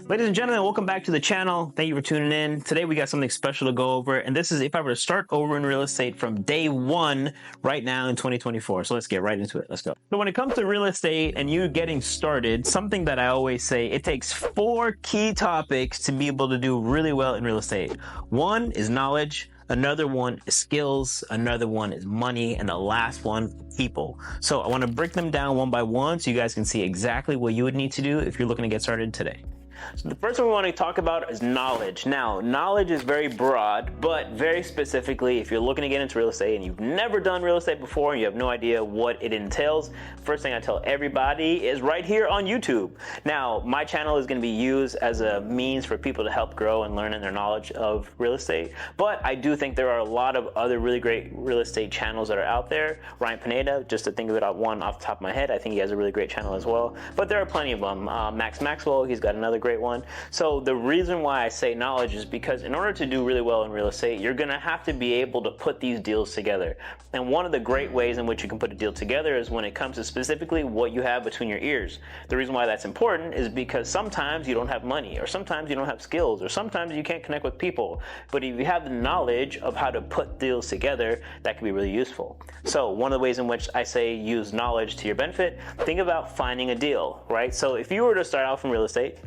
Ladies and gentlemen, welcome back to the channel. Thank you for tuning in. Today we got something special to go over, and this is if I were to start over in real estate from day one right now in 2024. So let's get right into it. Let's go. So when it comes to real estate and you getting started, something that I always say, it takes 4 key topics to be able to do really well in real estate. One is knowledge. Another one is skills, another one is money, and the last one, people. So I want to break them down one by one so you guys can see exactly what you would need to do if you're looking to get started today. So the first one we want to talk about is knowledge. Now, knowledge is very broad, but very specifically, if you're looking to get into real estate and you've never done real estate before and you have no idea what it entails, first thing I tell everybody is right here on YouTube. Now, my channel is going to be used as a means for people to help grow and learn in their knowledge of real estate, but I do think there are a lot of other really great real estate channels that are out there. Ryan Pineda, just to think of it one off the top of my head, I think he has a really great channel as well, but there are plenty of them. Max Maxwell, he's got another great one. So the reason why I say knowledge is because in order to do really well in real estate, you're going to have to be able to put these deals together. And one of the great ways in which you can put a deal together is when it comes to specifically what you have between your ears. The reason why that's important is because sometimes you don't have money, or sometimes you don't have skills, or sometimes you can't connect with people. But if you have the knowledge of how to put deals together, that can be really useful. So one of the ways in which I say use knowledge to your benefit, think about finding a deal, right? So if you were to start out from real estate,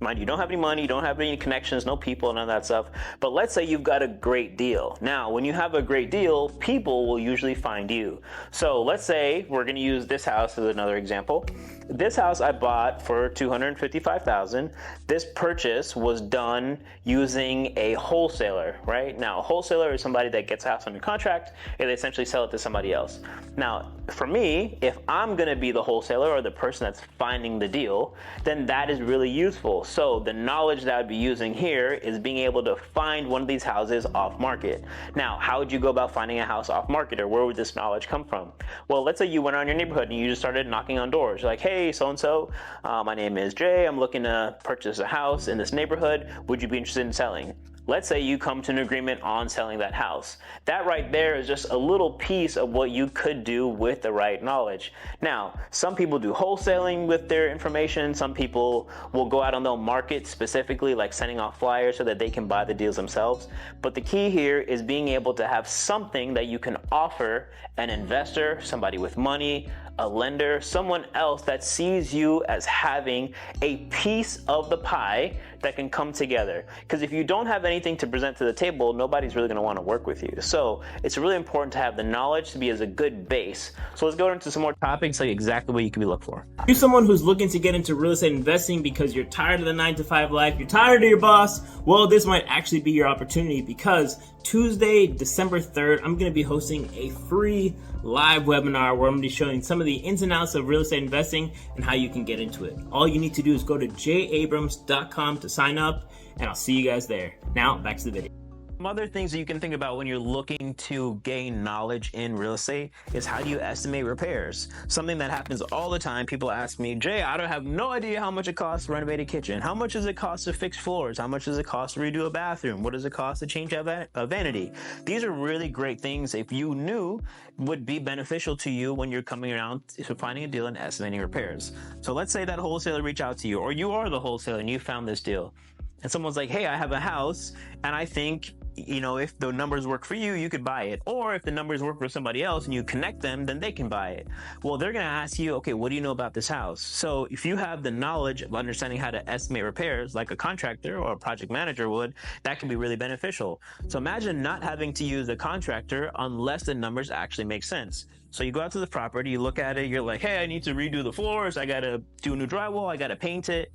mind you don't have any money, you don't have any connections, no people, none of that stuff, but let's say you've got a great deal. Now, when you have a great deal, people will usually find you. So let's say we're going to use this house as another example. This house I bought for $255,000. This purchase was done using a wholesaler, right? Now, a wholesaler is somebody that gets a house under contract and they essentially sell it to somebody else. Now, for me, if I'm going to be the wholesaler or the person that's finding the deal, then that is really useful. So the knowledge that I'd be using here is being able to find one of these houses off market. Now, how would you go about finding a house off market, or where would this knowledge come from? Well, let's say you went around your neighborhood and you just started knocking on doors. You're like, hey, so-and-so, my name is Jay. I'm looking to purchase a house in this neighborhood. Would you be interested in selling? Let's say you come to an agreement on selling that house. That right there is just a little piece of what you could do with the right knowledge. Now, some people do wholesaling with their information. Some people will go out on the market specifically, like sending off flyers so that they can buy the deals themselves. But the key here is being able to have something that you can offer an investor, somebody with money, a lender, someone else that sees you as having a piece of the pie that can come together. Because if you don't have anything to present to the table, nobody's really going to want to work with you. So it's really important to have the knowledge to be as a good base. So let's go into some more topics, like exactly what you can be looking for. You're someone who's looking to get into real estate investing because you're tired of the 9-to-5 life, you're tired of your boss. Well, this might actually be your opportunity, because Tuesday, December 3rd, I'm going to be hosting a free live webinar where I'm going to be showing some of the ins and outs of real estate investing and how you can get into it. All you need to do is go to jayabrams.com to sign up, and I'll see you guys there. Now, back to the video. Some other things that you can think about when you're looking to gain knowledge in real estate is how do you estimate repairs? Something that happens all the time. People ask me, Jay, I don't have no idea how much it costs to renovate a kitchen. How much does it cost to fix floors? How much does it cost to redo a bathroom? What does it cost to change a vanity? These are really great things, if you knew, would be beneficial to you when you're coming around to finding a deal and estimating repairs. So let's say that wholesaler reached out to you, or you are the wholesaler and you found this deal. And someone's like, hey, I have a house and I think, you know, if the numbers work for you, you could buy it. Or if the numbers work for somebody else and you connect them, then they can buy it. Well, they're going to ask you, okay, what do you know about this house? So if you have the knowledge of understanding how to estimate repairs, like a contractor or a project manager would, that can be really beneficial. So imagine not having to use a contractor unless the numbers actually make sense. So you go out to the property, you look at it, you're like, hey, I need to redo the floors, I got to do a new drywall, I got to paint it.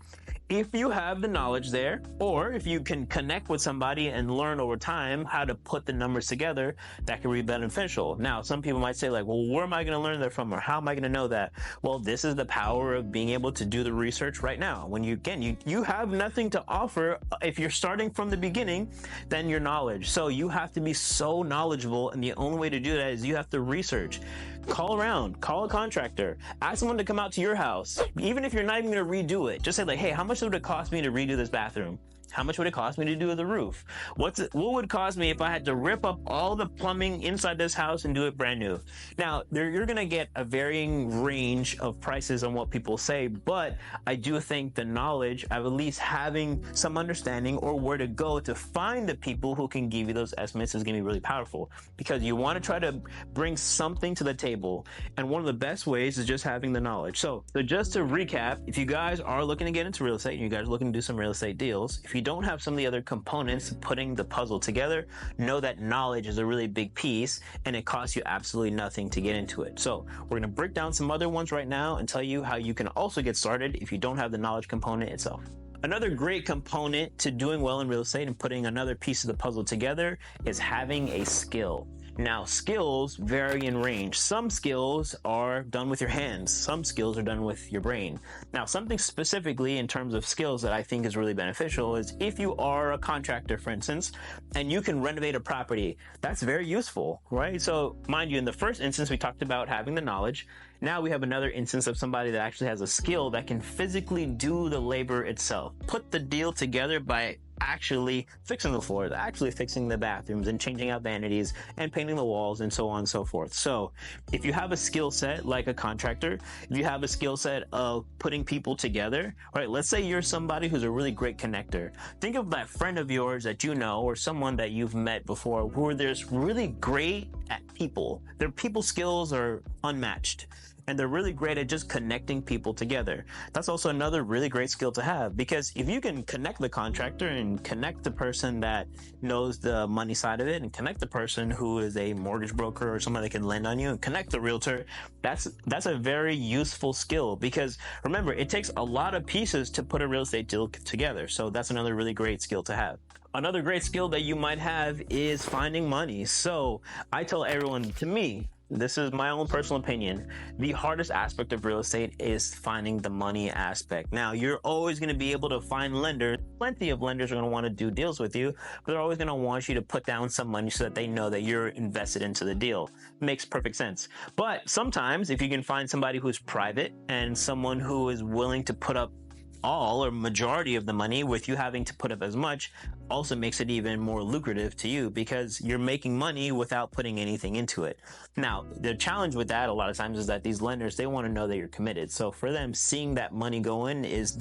If you have the knowledge there, or if you can connect with somebody and learn over time how to put the numbers together, that can be beneficial. Now, some people might say like, well, where am I going to learn that from, or how am I going to know that? Well, this is the power of being able to do the research right now. When you have nothing to offer. If you're starting from the beginning, then your knowledge. So you have to be so knowledgeable, and the only way to do that is you have to research. Call around, call a contractor, ask someone to come out to your house. Even if you're not even going to redo it, just say like, hey, how much would it cost me to redo this bathroom? How much would it cost me to do the roof? What would it cost me if I had to rip up all the plumbing inside this house and do it brand new? Now, you're going to get a varying range of prices on what people say, but I do think the knowledge of at least having some understanding or where to go to find the people who can give you those estimates is going to be really powerful, because you want to try to bring something to the table. And one of the best ways is just having the knowledge. So just to recap, if you guys are looking to get into real estate and you guys are looking to do some real estate deals, if you don't have some of the other components putting the puzzle together, know that knowledge is a really big piece and it costs you absolutely nothing to get into it. So we're going to break down some other ones right now and tell you how you can also get started if you don't have the knowledge component itself. Another great component to doing well in real estate and putting another piece of the puzzle together is having a skill. Now, skills vary in range. Some skills are done with your hands. Some skills are done with your brain. Now, something specifically in terms of skills that I think is really beneficial is if you are a contractor, for instance, and you can renovate a property, that's very useful, right? So mind you, in the first instance, we talked about having the knowledge. Now we have another instance of somebody that actually has a skill that can physically do the labor itself, put the deal together by actually fixing the floors, actually fixing the bathrooms and changing out vanities and painting the walls and so on and so forth. So if you have a skill set like a contractor, if you have a skill set of putting people together, right? Let's say you're somebody who's a really great connector. Think of that friend of yours that you know or someone that you've met before who are just really great at people. Their people skills are unmatched. And they're really great at just connecting people together. That's also another really great skill to have, because if you can connect the contractor and connect the person that knows the money side of it and connect the person who is a mortgage broker or someone that can lend on you and connect the realtor, that's a very useful skill, because remember, it takes a lot of pieces to put a real estate deal together. So that's another really great skill to have. Another great skill that you might have is finding money. So I tell everyone, to me, this is my own personal opinion, the hardest aspect of real estate is finding the money aspect. Now, you're always going to be able to find lenders. Plenty of lenders are going to want to do deals with you, but they're always going to want you to put down some money so that they know that you're invested into the deal. Makes perfect sense. But sometimes if you can find somebody who's private and someone who is willing to put up all or majority of the money with you having to put up as much, also makes it even more lucrative to you, because you're making money without putting anything into it. Now, the challenge with that a lot of times is that these lenders, they want to know that you're committed. So for them, seeing that money go in is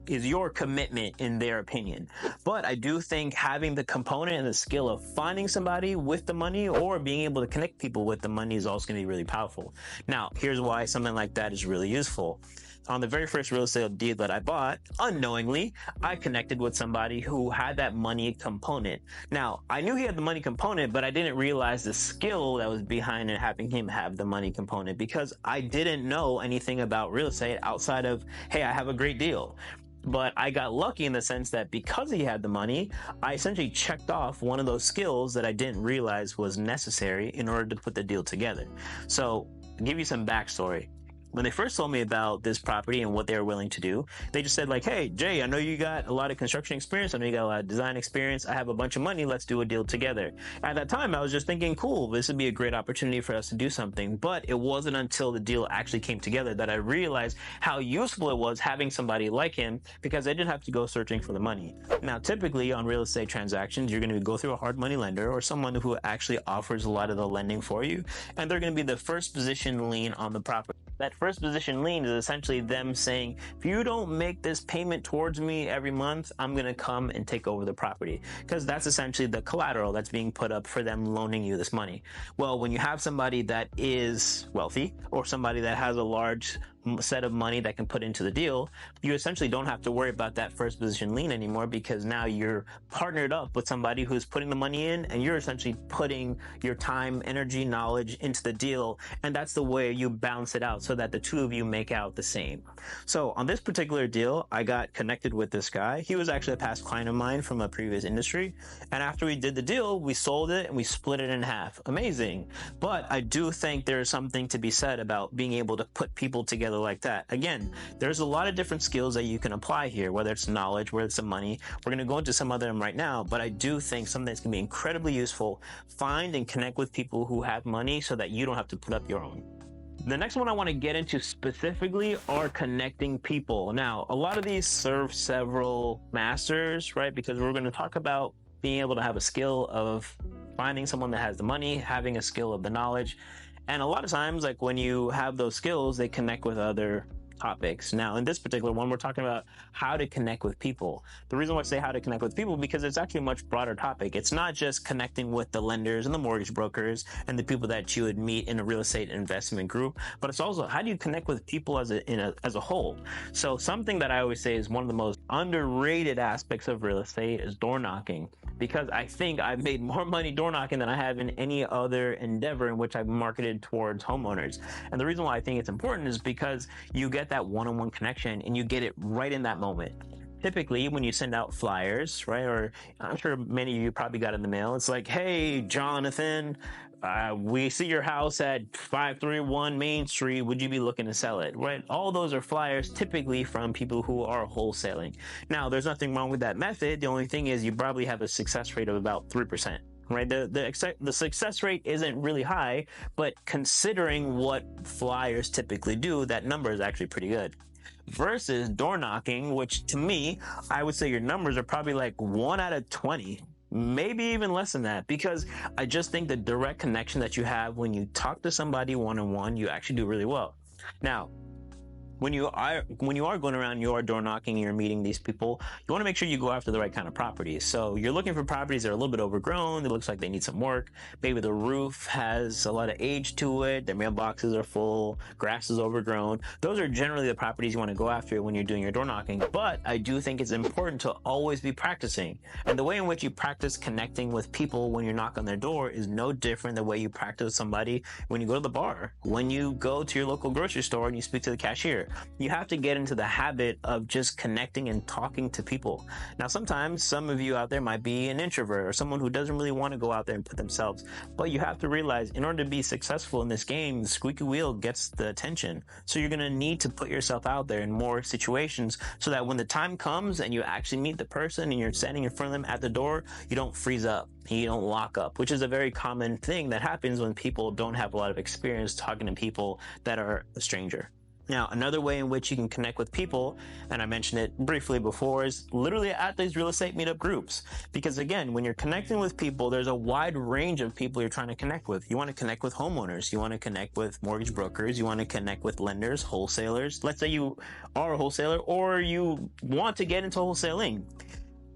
your commitment in their opinion. But I do think having the component and the skill of finding somebody with the money or being able to connect people with the money is also going to be really powerful. Now, here's why something like that is really useful. On the very first real estate deal that I bought, unknowingly, I connected with somebody who had that money component. Now, I knew he had the money component, but I didn't realize the skill that was behind it, having him have the money component, because I didn't know anything about real estate outside of, hey, I have a great deal. But I got lucky in the sense that because he had the money, I essentially checked off one of those skills that I didn't realize was necessary in order to put the deal together. So, to give you some backstory. When they first told me about this property and what they were willing to do, they just said like, hey, Jay, I know you got a lot of construction experience. I know you got a lot of design experience. I have a bunch of money. Let's do a deal together. At that time, I was just thinking, cool, this would be a great opportunity for us to do something. But it wasn't until the deal actually came together that I realized how useful it was having somebody like him, because I didn't have to go searching for the money. Now, typically on real estate transactions, you're going to go through a hard money lender or someone who actually offers a lot of the lending for you. And they're going to be the first position lien on the property. That first position lien is essentially them saying, if you don't make this payment towards me every month, I'm going to come and take over the property, because that's essentially the collateral that's being put up for them loaning you this money. Well, when you have somebody that is wealthy or somebody that has a large set of money that can put into the deal, you essentially don't have to worry about that first position lien anymore, because now you're partnered up with somebody who's putting the money in, and you're essentially putting your time, energy, knowledge into the deal, and that's the way you balance it out so that the two of you make out the same. So on this particular deal, I got connected with this guy. He was actually a past client of mine from a previous industry, and after we did the deal, we sold it and we split it in half. Amazing. But I do think there's something to be said about being able to put people together like that. Again, there's a lot of different skills that you can apply here, whether it's knowledge, whether it's the money. We're going to go into some of them right now, but I do think something that's going to be incredibly useful. Find and connect with people who have money so that you don't have to put up your own. The next one I want to get into specifically are connecting people. Now, a lot of these serve several masters, right? Because we're going to talk about being able to have a skill of finding someone that has the money, having a skill of the knowledge. And a lot of times, like when you have those skills, they connect with other topics. Now, in this particular one, we're talking about how to connect with people. The reason why I say how to connect with people, because it's actually a much broader topic. It's not just connecting with the lenders and the mortgage brokers and the people that you would meet in a real estate investment group, but it's also how do you connect with people as a whole. So something that I always say is one of the most underrated aspects of real estate is door knocking, because I think I've made more money door knocking than I have in any other endeavor in which I've marketed towards homeowners. And the reason why I think it's important is because you get that one-on-one connection and you get it right in that moment. Typically, when you send out flyers, right, or I'm sure many of you probably got in the mail, it's like, hey, Jonathan, we see your house at 531 Main Street. Would you be looking to sell it, right? All those are flyers typically from people who are wholesaling. Now, there's nothing wrong with that method. The only thing is you probably have a success rate of about 3%. Right, the success rate isn't really high, but considering what flyers typically do, that number is actually pretty good. Versus door knocking, which to me, I would say your numbers are probably like 1 out of 20, maybe even less than that, because I just think the direct connection that you have when you talk to somebody one-on-one, you actually do really well. Now, when you are going around, you are door knocking, you're meeting these people, you want to make sure you go after the right kind of properties. So you're looking for properties that are a little bit overgrown. It looks like they need some work. Maybe the roof has a lot of age to it. Their mailboxes are full. Grass is overgrown. Those are generally the properties you want to go after when you're doing your door knocking. But I do think it's important to always be practicing. And the way in which you practice connecting with people when you knock on their door is no different than the way you practice with somebody when you go to the bar, when you go to your local grocery store and you speak to the cashier. You have to get into the habit of just connecting and talking to people. Now, sometimes some of you out there might be an introvert or someone who doesn't really want to go out there and put themselves, but you have to realize in order to be successful in this game, the squeaky wheel gets the attention. So you're going to need to put yourself out there in more situations so that when the time comes and you actually meet the person and you're standing in front of them at the door, you don't freeze up. You don't lock up, which is a very common thing that happens when people don't have a lot of experience talking to people that are a stranger. Now, another way in which you can connect with people, and I mentioned it briefly before, is literally at these real estate meetup groups. Because again, when you're connecting with people, there's a wide range of people you're trying to connect with. You want to connect with homeowners. You want to connect with mortgage brokers. You want to connect with lenders, wholesalers. Let's say you are a wholesaler or you want to get into wholesaling.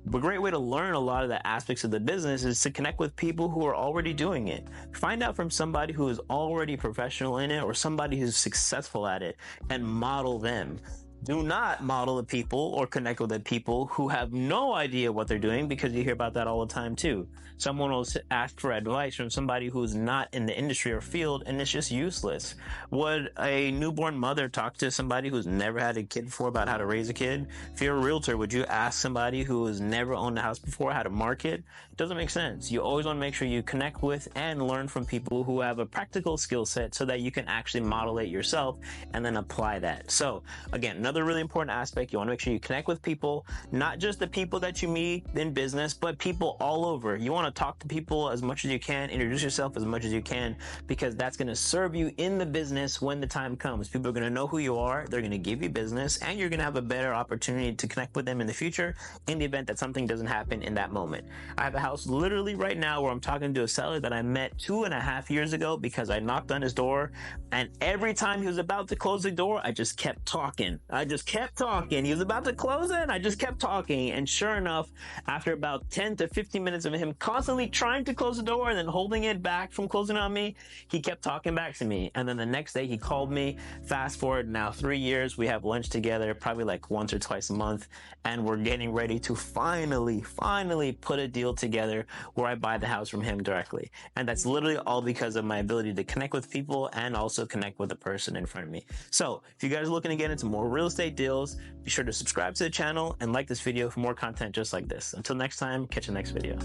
A great way to learn a lot of the aspects of the business is to connect with people who are already doing it. Find out from somebody who is already professional in it or somebody who's successful at it and model them. Do not model the people or connect with the people who have no idea what they're doing, because you hear about that all the time too. Someone will ask for advice from somebody who's not in the industry or field, and it's just useless. Would a newborn mother talk to somebody who's never had a kid before about how to raise a kid? If you're a realtor, would you ask somebody who has never owned a house before how to market? It doesn't make sense. You always want to make sure you connect with and learn from people who have a practical skill set so that you can actually model it yourself and then apply that. So again, another really important aspect, you want to make sure you connect with people, not just the people that you meet in business, but people all over. You want to talk to people as much as you can, introduce yourself as much as you can, because that's going to serve you in the business when the time comes. People are going to know who you are, they're going to give you business, and you're going to have a better opportunity to connect with them in the future in the event that something doesn't happen in that moment. I have a house literally right now where I'm talking to a seller that I met 2.5 years ago because I knocked on his door, and every time he was about to close the door, I just kept talking. He was about to close it, and I just kept talking. And sure enough, after about 10 to 15 minutes of him constantly trying to close the door and then holding it back from closing on me, he kept talking back to me. And then the next day he called me. Fast forward now 3 years, we have lunch together, probably like once or twice a month. And we're getting ready to finally put a deal together where I buy the house from him directly. And that's literally all because of my ability to connect with people and also connect with the person in front of me. So if you guys are looking to get into more real estate deals, be sure to subscribe to the channel and like this video for more content just like this. Until next time, catch you next video.